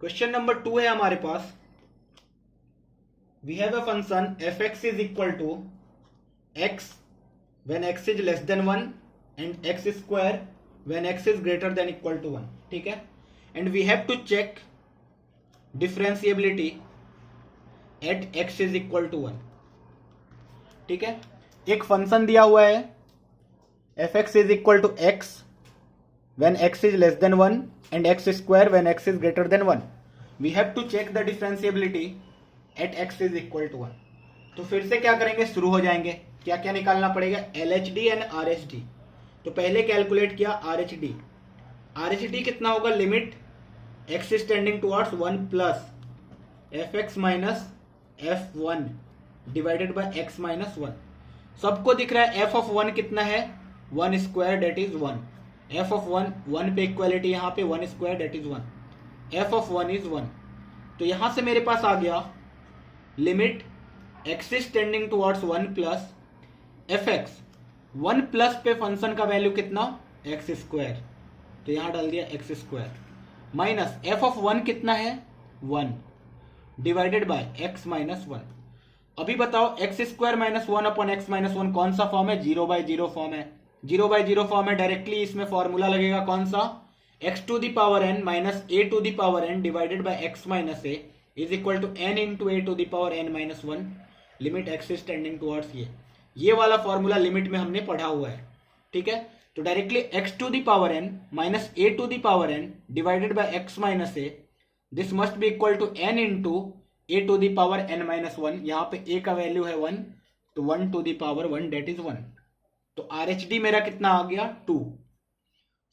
Question number 2 है हमारे पास। We have a function f x is equal to x when x is less than 1 and x square when x is greater than equal to 1। ठीक है, and we have to check differentiability at x is equal to 1। ठीक है, एक function दिया हुआ है f x is equal to x when x is less than 1 and x square when x is greater than 1. We have to check the differentiability at x is equal to 1. तो फिर से क्या करेंगे, शुरू हो जाएंगे। क्या क्या निकालना पड़ेगा, LHD एंड RHD। तो पहले कैलकुलेट किया RHD। RHD कितना होगा, limit x is tending towards 1 plus fx minus f1 divided by x minus 1। सबको दिख रहा है f ऑफ 1 कितना है, 1 square that is 1। F of 1 पे इक्वालिटी यहाँ पे 1 square that is 1। F of 1 is 1। तो यहां से मेरे पास आ गया limit x is tending towards 1 plus f x. 1 plus पे फंक्शन का वैल्यू कितना, एक्स स्क्वायर, तो यहां डाल दिया x square minus F of 1 कितना है 1 डिवाइडेड बाय एक्स माइनस 1। अभी बताओ x square minus 1 upon x minus 1 कौन सा फॉर्म है, 0/0 फॉर्म है। 0/0 फॉर्म है, डायरेक्टली इसमें फॉर्मूला लगेगा कौन सा, x to the power n minus a to the power n divided by x minus a is equal to n into a to the power n minus 1 limit x is tending towards ये वाला formula limit में हमने पढ़ा हुआ है। ठीक है, तो directly x to the power n minus a to the power n divided by x minus a, this must be equal to n into a to the power n minus 1। यहाँ पे a का value है 1, तो 1 to the power 1 that is 1। तो RHD मेरा कितना आ गया 2।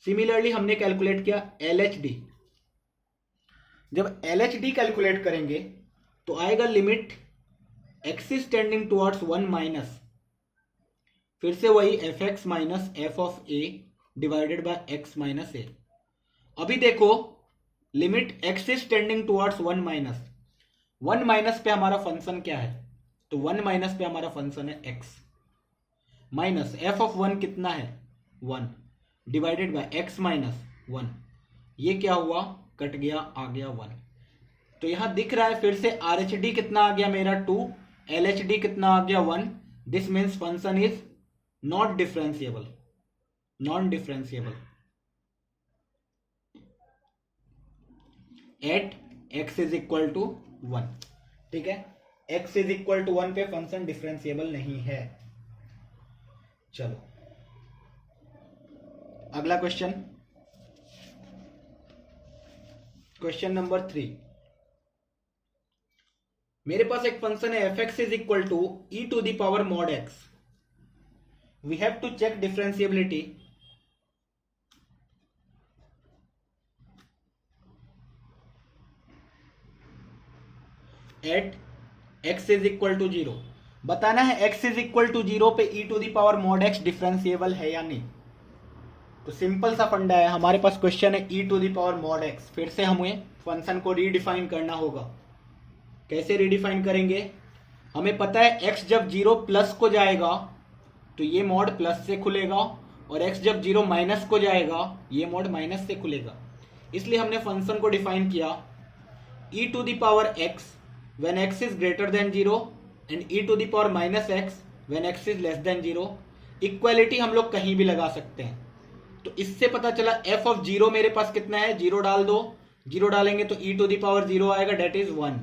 सिमिलरली हमने कैलकुलेट किया LHD। जब LHD कैलकुलेट करेंगे तो आएगा limit x is tending towards 1 minus फिर से वही f x minus F of a divided by x minus a. अभी देखो limit x is tending towards 1 minus, 1 minus पे हमारा फंक्शन क्या है, तो 1 माइनस पे हमारा फंक्शन है x माइनस एफ ऑफ 1 कितना है 1 डिवाइडेड बाय x माइनस 1। ये क्या हुआ, कट गया, आ गया 1। तो यहां दिख रहा है फिर से RHD कितना आ गया मेरा 2, LHD कितना आ गया 1। This means function is not differentiable, non differentiable at x is equal to 1। ठीक है, x इज इक्वल टू 1 पे फंक्शन डिफरेंशिएबल नहीं है। चलो अगला क्वेश्चन, क्वेश्चन नंबर 3। मेरे पास एक फंक्शन है f x is equal to e to the power mod x. We have to check differentiability at x is equal to 0। बताना है x इज इक्वल टू 0 पे e to the power mod x differentiable है या नहीं। तो simple सा फंडा है, हमारे पास क्वेश्चन है e to the power mod x। फिर से हमें फंक्शन को रीडिफाइन करना होगा। कैसे रीडिफाइन करेंगे, हमें पता है x जब 0 प्लस को जाएगा तो ये मॉड प्लस से खुलेगा, और x जब 0 माइनस को जाएगा ये मॉड माइनस से खुलेगा। इसलिए हमने फंक्शन को डिफाइन किया e to the power x when x is greater than 0 and e to the power minus x when x is less than 0। Equality हम लोग कहीं भी लगा सकते हैं। तो इससे पता चला f ऑफ 0 मेरे पास कितना है, 0 डाल दो, 0 डालेंगे तो e टू द पावर 0 आएगा, डेट इज 1।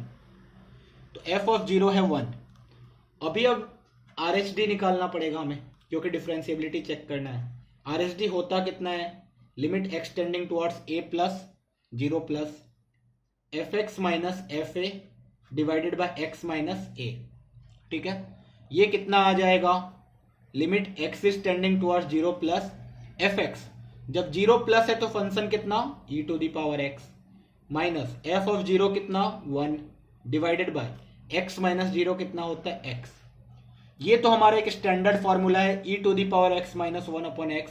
तो f ऑफ 0 है 1। अभी अब RHD निकालना पड़ेगा हमें, क्योंकि डिफरेंशिएबिलिटी चेक करना है। RHD होता कितना है, limit x tending towards a plus 0 plus f x minus f a divided by x minus a. ठीक है, ये कितना आ जाएगा, limit x is tending towards 0 plus f x. जब 0 प्लस है तो फंक्शन कितना, e to the power x minus F of 0 कितना 1 डिवाइडेड बाय x माइनस 0 कितना होता है x। ये तो हमारा एक स्टैंडर्ड फॉर्मूला है, e to the power x minus 1 upon x,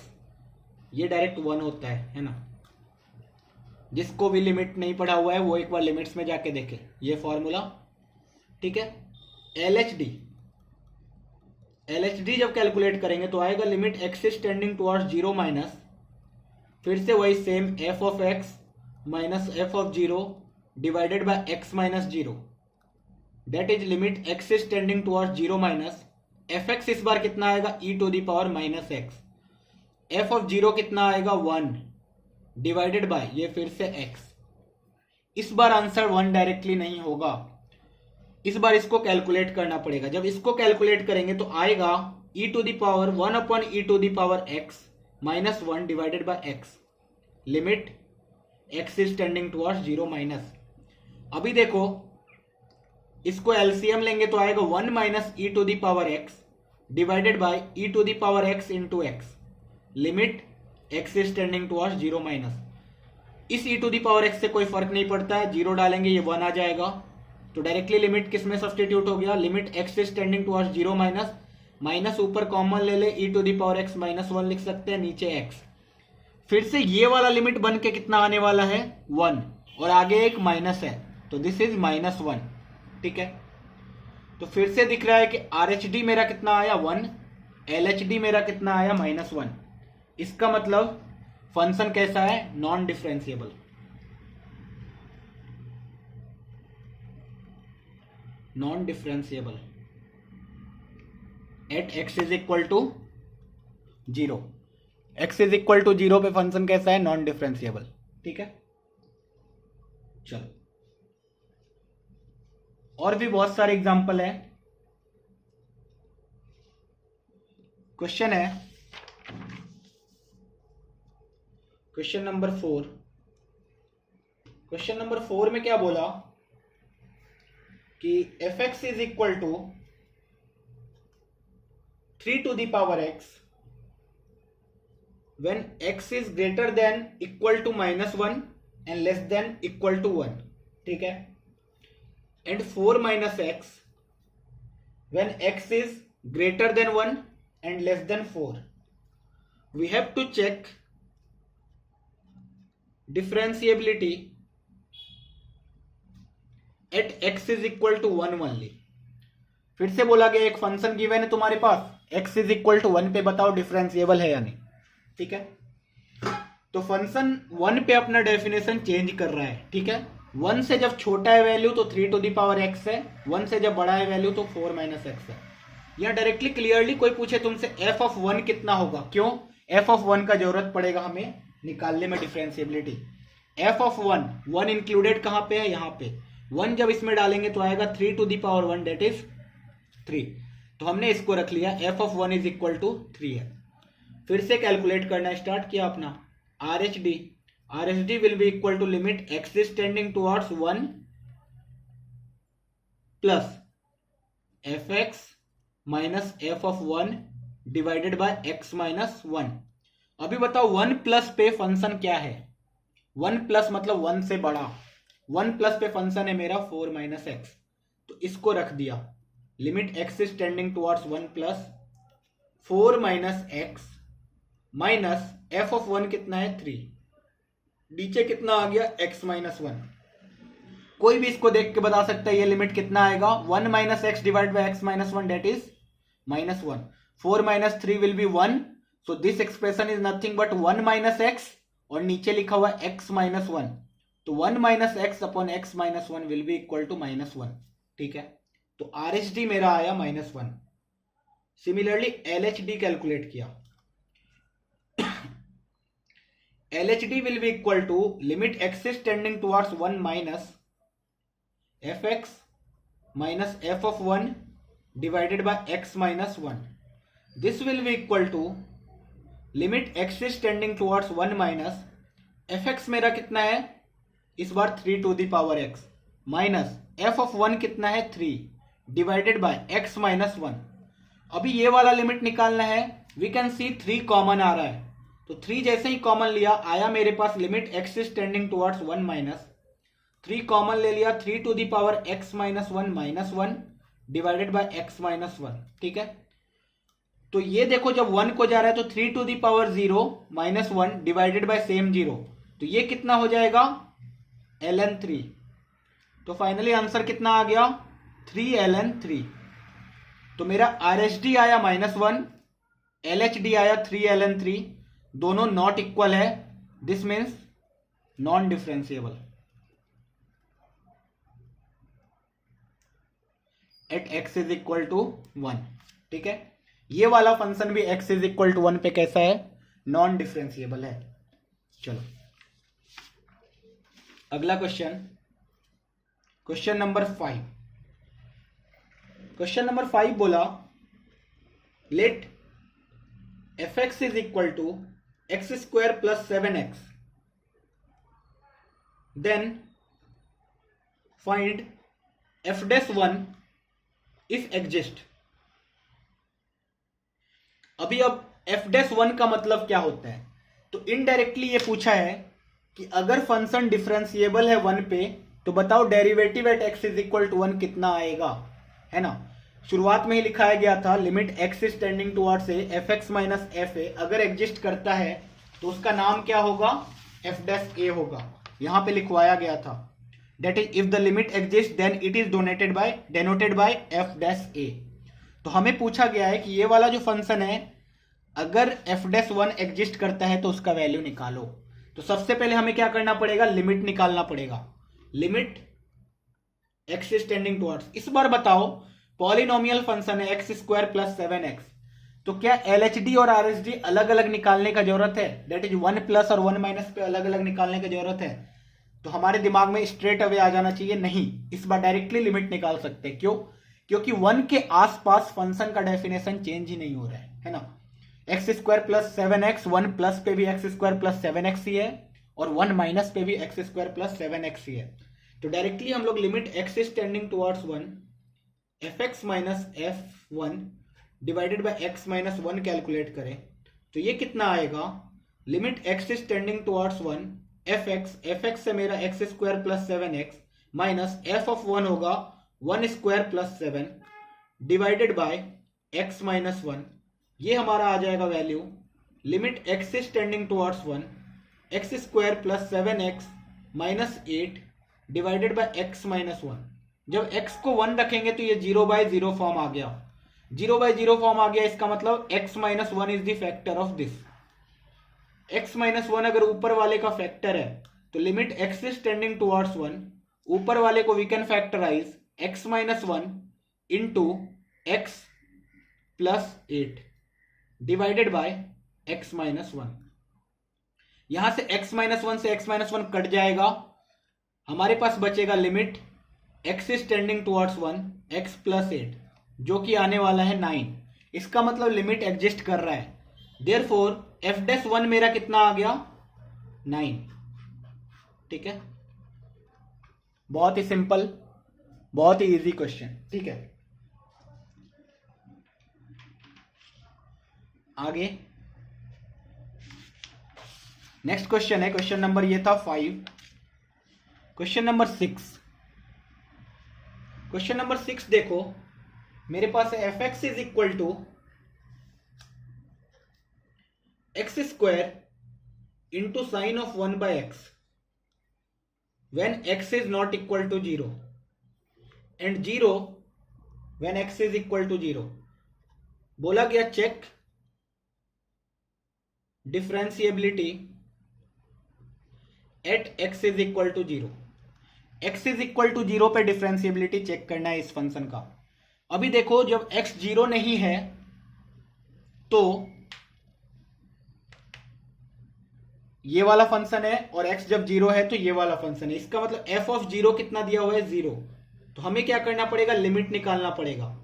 ये डायरेक्ट 1 होता है ना। जिसको भी लिमिट नहीं पढ़ा हुआ है वो एक बार लिमिट्स में जाके देखे ये फॉर्मूला। ठीक है, LHD जब कैलकुलेट करेंगे तो आएगा limit x is tending towards 0 minus फिर से वही same f of x minus f of 0 divided by x minus 0, that is limit x is tending towards 0 minus fx इस बार कितना आएगा e to the power minus x, f of 0 कितना आएगा 1 divided bye ये फिर से x। इस बार आंसर 1 डायरेक्टली नहीं होगा, इस बार इसको कैलकुलेट करना पड़ेगा। जब इसको कैलकुलेट करेंगे तो आएगा e to the power 1 upon e to the power x minus 1 divided by x, limit x is tending towards 0 minus. अभी देखो इसको एलसीएम लेंगे तो आएगा 1 minus e to the power x divided by e to the power x into x, limit x is tending towards 0 minus. इस e to the power x से कोई फर्क नहीं पड़ता है, 0 डालेंगे ये 1 आ जाएगा, तो डायरेक्टली लिमिट किस में सब्सटीट्यूट हो गया, limit x is tending towards 0 minus, minus ऊपर कॉमन ले ले e to the power x minus 1 लिख सकते हैं, नीचे x। फिर से ये वाला लिमिट बन के कितना आने वाला है 1, और आगे एक माइनस है तो दिस इज माइनस 1, ठीक है। तो फिर से दिख रहा है कि RHD मेरा कितना आया 1, LHD मेरा कितना आया माइनस 1। इसका मतलब फंक्शन कैसा है, non differentiable. Non differentiable at x is equal to 0, x is equal to 0 पे फंक्शन कैसा है, नॉन डिफरेंशिएबल, ठीक है। चलो और भी बहुत सारे एग्जांपल है। क्वेश्चन है क्वेश्चन नंबर 4। क्वेश्चन नंबर 4 में क्या बोला कि fx is equal to 3 to the power x when x is greater than equal to minus 1 and less than equal to 1, ठीक है, and 4 minus x when x is greater than 1 and less than 4. We have to check differentiability at x is equal to 1 only. फिर से बोला गया एक function given है तुम्हारे पास, x is equal to 1 पे बताओ डिफरेंशिएबल है या नहीं, ठीक है। तो फंक्शन 1 पे अपना डेफिनेशन चेंज कर रहा है, ठीक है। 1 से जब छोटा है वैल्यू तो 3 टू द पावर x है, 1 से जब बड़ा है वैल्यू तो 4 माइनस एक्स है। यहाँ डायरेक्टली क्लियरली कोई पूछे तुमसे f ऑफ 1 कितना होगा, क्यों, f ऑफ 1 का जरूरत पड़ेगा हमें निकालने में डिफरेंशिएबिलिटी। f ऑफ 1 इंक्लूडेड कहाँ पे है, यहाँ पे 1 जब इसमें डालेंगे तो आएगा 3 to the power 1 that is 3, तो हमने इसको रख लिया f of 1 is equal to 3 है। फिर से कैलकुलेट करना स्टार्ट किया अपना RHD will be equal to limit x is tending towards 1 plus fx minus f of 1 divided by x minus 1। अभी बताओ 1 प्लस पे फंक्शन क्या है, 1 प्लस मतलब 1 से बड़ा, 1 प्लस पे फंक्शन है मेरा 4 माइनस एक्स, तो इसको रख दिया, limit x is tending towards 1 plus 4 minus x minus f of 1 कितना है 3, नीचे कितना आ गया x माइनस 1। कोई भी इसको देख के बता सकता है ये लिमिट कितना आएगा, 1 minus x divide by x minus 1 that is minus 1, 4 minus 3 will be 1, so this expression is nothing but 1 minus x और नीचे लिखा हुआ x माइनस 1, तो 1 minus x upon x minus 1 will be equal to minus 1, ठीक है। तो RHD मेरा आया माइनस 1। सिमिलरली LHD कैलकुलेट किया, LHD will be equal to limit x is tending towards 1 minus fx minus f of 1 divided by x minus 1. This will be equal to limit x is tending towards 1 minus fx मेरा कितना है इस बार 3 to the power x minus f of 1 कितना है 3 divided by x minus 1. अभी ये वाला limit निकालना है, we can see 3 कॉमन आ रहा है, तो 3 जैसे ही कॉमन लिया आया मेरे पास limit x is tending towards 1 minus 3 common ले लिया 3 to the power x minus 1 minus 1 divided by x minus 1, ठीक है। तो ये देखो जब 1 को जा रहा है तो 3 to the power 0 minus 1 divided by same 0, तो ये कितना हो जाएगा ln3। तो फाइनली आंसर कितना आ गया 3 ln3। तो मेरा RHD आया माइनस 1, LHD आया 3 ln3, दोनों नॉट इक्वल है, this means non differentiable. At x is equal to 1। ठीक है, ये वाला फंक्शन भी एक्स इज इक्वल टू 1 पे कैसा है, नॉन डिफरेंशिएबल है। चलो अगला question, question number 5। Question number 5 बोला let f x is equal to x square plus 7x, then find f dash 1 if exist. अभी अब एफ डैश 1 का मतलब क्या होता है, तो इनडायरेक्टली ये पूछा है कि अगर फंक्शन डिफरेंशिएबल है 1 पे तो बताओ derivative at x is equal to 1 कितना आएगा, है ना। शुरुआत में ही लिखाया गया था limit x is tending towards A F x minus f ए, अगर एग्जिस्ट करता है तो उसका नाम क्या होगा, एफ डैश ए होगा। यहां पे लिखवाया गया था that is if the limit exist then it is denoted by f dash a. तो हमें पूछा गया है कि ये वाला जो फंक्शन है अगर एफ डैश 1 एग्जिस्ट करता है तो उसका वैल्यू निकालो। तो सबसे पहले हमें क्या करना पड़ेगा, लिमिट निकालना पड़ेगा, limit x is tending towards. इस बार बताओ पॉलिनोमियल फंक्शन है एक्स स्क्वायर प्लस 7x, तो क्या LHD और RHD अलग अलग निकालने का जरूरत है, दैट इज 1 प्लस और 1 माइनस पे अलग अलग निकालने की जरूरत है। तो हमारे दिमाग में स्ट्रेट अवे आ जाना चाहिए नहीं, इस बार डायरेक्टली लिमिट निकाल सकते। क्यों, क्योंकि 1 के आसपास फंक्शन का डेफिनेशन चेंज ही नहीं हो रहा है ना। X square plus 7x, 1 plus पे भी एक्स स्क्वायर प्लस 7x ही है और 1 माइनस पे भी एक्स स्क्वायर प्लस 7x ही है। तो डायरेक्टली हम लोग limit x is tending towards 1 F x minus F 1 divided by x minus 1 calculate करें तो ये कितना आएगा, limit x is tending towards 1 F x से मेरा x square plus 7x minus F of 1 होगा 1 square plus 7 divided by x minus 1। ये हमारा आ जाएगा value limit x is tending towards 1 x square plus 7x minus 8 divided by x minus 1। जब x को 1 रखेंगे तो ये 0/0 फॉर्म आ गया, 0/0 फॉर्म आ गया, इसका मतलब x minus 1 is the factor of this. x minus 1 अगर ऊपर वाले का फैक्टर है तो limit x is tending towards 1, ऊपर वाले को we can factorize x minus 1 into x plus 8 divided by x minus 1। यहां से x माइनस 1 से x माइनस 1 कट जाएगा, हमारे पास बचेगा limit x is tending towards 1 x plus 8 जो कि आने वाला है 9। इसका मतलब लिमिट एग्जिस्ट कर रहा है, देयरफॉर एफ डैश 1 मेरा कितना आ गया 9। ठीक है, बहुत ही सिंपल, बहुत ही इजी क्वेश्चन। ठीक है, आगे नेक्स्ट क्वेश्चन है, क्वेश्चन नंबर ये था 5। क्वेश्चन नंबर 6, क्वेश्चन नंबर 6 देखो मेरे पास है f x is equal to x square into sine of 1 by x when x is not equal to 0 and 0 when x is equal to 0। बोला गया check differentiability at x is equal to 0। x is equal to 0 पे differentiability check करना है इस function का। अभी देखो जब x 0 नहीं है तो ये वाला फंक्शन है और x जब 0 है तो ये वाला फंक्शन है, इसका मतलब f ऑफ 0 कितना दिया हुआ है 0। तो हमें क्या करना पड़ेगा, लिमिट निकालना पड़ेगा,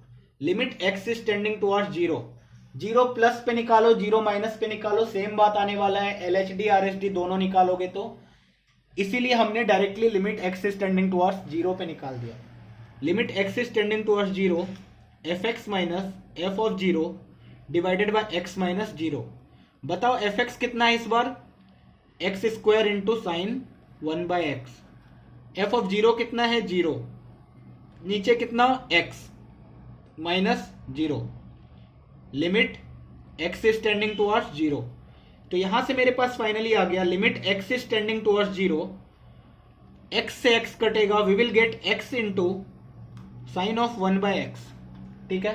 limit x is tending towards 0। 0 plus पे निकालो 0 माइनस पे निकालो, सेम बात आने वाला है, LHD RHD दोनों निकालोगे तो, इसीलिए हमने directly limit x is tending towards 0 पे निकाल दिया। Limit x is tending towards 0 F x minus F of 0 divided by x minus 0। बताओ एफ एक्स कितना है इस बार, X square into sine 1 by X. F of 0 कितना है 0, नीचे कितना x minus 0, limit x is tending towards 0। तो यहां से मेरे पास फाइनली आ गया limit x is tending towards 0, x से x कटेगा, we will get x into sine of 1 by x. ठीक है,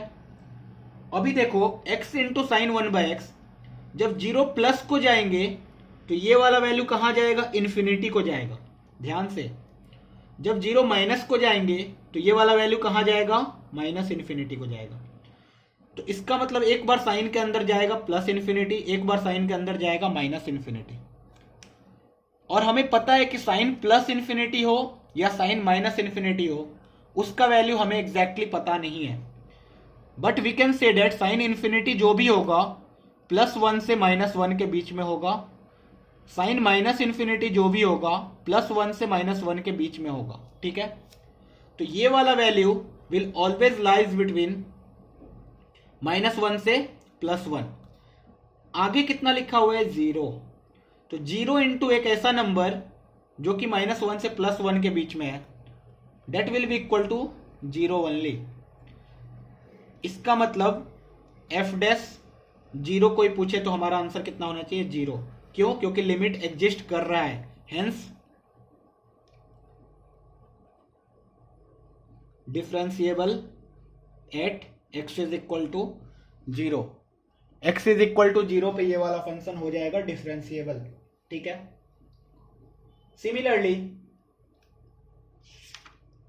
अभी देखो x into sine 1 by x जब 0 प्लस को जाएंगे तो ये वाला वैल्यू कहां जाएगा, इन्फिनिटी को जाएगा। ध्यान से जब जीरो माइनस को जाएंगे तो ये वाला वैल्यू कहाँ जाएगा, माइनस इन्फिनिटी को जाएगा। तो इसका मतलब एक बार साइन के अंदर जाएगा प्लस इन्फिनिटी, एक बार साइन के अंदर जाएगा माइनस इन्फिनिटी। और हमें पता है कि साइन प्लस इन्फिनिटी हो या साइन माइनस इन्फिनिटी हो, उसका वैल्यू हमें एग्जैक्टली पता नहीं है। But we can say that sine infinity जो भी होगा +1 से -1 के बीच में होगा, साइन माइनस इन्फिनिटी जो भी होगा +1 से -1 के बीच में होगा। ठीक है, तो ये वाला value will always lies between -1 से +1। आगे कितना लिखा हुआ है, 0। तो 0 इंटू एक ऐसा नंबर जो कि -1 से +1 के बीच में है, that will be equal to 0 only. इसका मतलब एफ डैश 0 कोई पूछे तो हमारा आंसर कितना होना चाहिए, 0। क्यों, क्योंकि लिमिट एग्जिस्ट कर रहा है, hence differentiable at x is equal to 0। x is equal to 0 पे ये वाला फंक्शन हो जाएगा डिफरेंशिएबल। ठीक है, सिमिलरली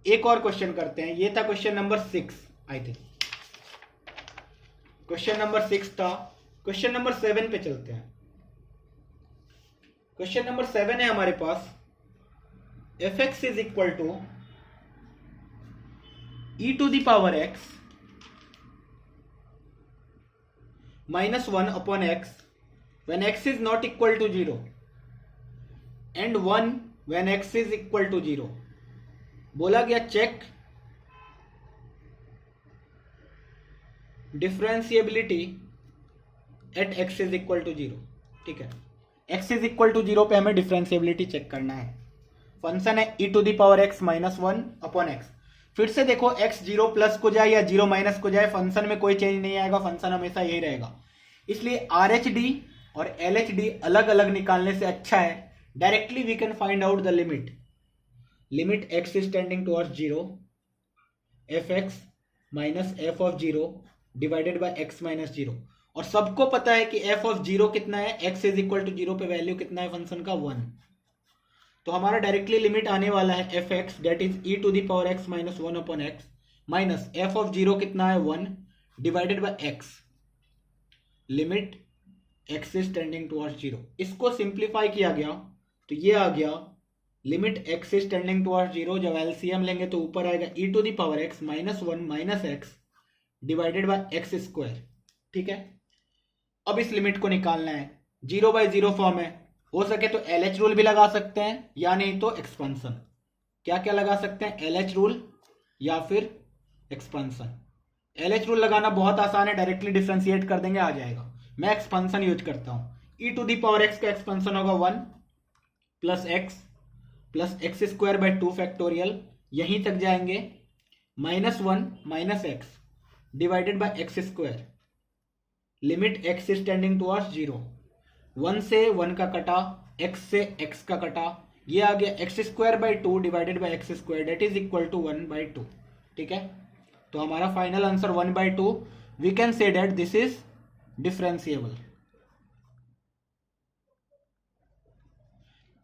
एक और क्वेश्चन करते हैं। ये था question number 6 I think, question number 6 था। क्वेश्चन नंबर 7 पे चलते हैं। क्वेश्चन नंबर 7 है हमारे पास, fx is equal to e to the power x -1 upon x when x is not equal to 0 and 1 when x is equal to 0। बोला गया check differentiability at x is equal to 0। ठीक है, x is equal to 0 पे हमें differentiability check करना है। Function है e to the power x -1 upon x। फिर से देखो x 0 प्लस को जाए या 0 माइनस को जाए, फंक्शन में कोई चेंज नहीं आएगा, फंक्शन हमेशा यही रहेगा। इसलिए RHD और LHD अलग अलग निकालने से अच्छा है directly we can find out the limit x is tending towards 0 fx minus f of 0 divided by x minus 0। और सबको पता है कि f ऑफ 0 कितना है, x इज इक्वल टू 0 पे वैल्यू कितना है फंक्शन का, 1। तो हमारा डायरेक्टली लिमिट आने वाला है fx that is e to the power x minus 1 upon x minus f of 0 कितना है, 1 divided by x, limit x is tending towards 0। इसको सिंप्लीफाई किया गया तो ये आ गया limit x is tending towards 0। जब एलसीएम लेंगे तो ऊपर आएगा e to the power x minus 1 minus x divided by x square. ठीक है, अब इस लिमिट को निकालना है। 0/0 फॉर्म है, हो सके तो LH रूल भी लगा सकते हैं या नहीं तो एक्सपेंशन। क्या क्या लगा सकते हैं, LH रूल या फिर एक्सपेंशन। LH रूल लगाना बहुत आसान है, डायरेक्टली डिफरेंशिएट कर देंगे, आ जाएगा। मैं एक्सपेंशन यूज करता हूं। e to the power x का एक्सपेंशन होगा 1 plus x square by 2 factorial, यहीं तक जाएंगे, -1 minus x divided by x square, limit x is tending towards 0। 1 से 1 का कटा, x से x का कटा, ये आ गया x square by 2 divided by x square that is equal to 1/2। ठीक है, तो हमारा final answer 1/2। We can say that this is differentiable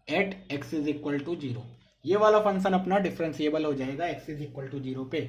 at x is equal to 0। ये वाला फंक्शन अपना डिफरेंशिएबल हो जाएगा x इज इक्वल टू 0 पे।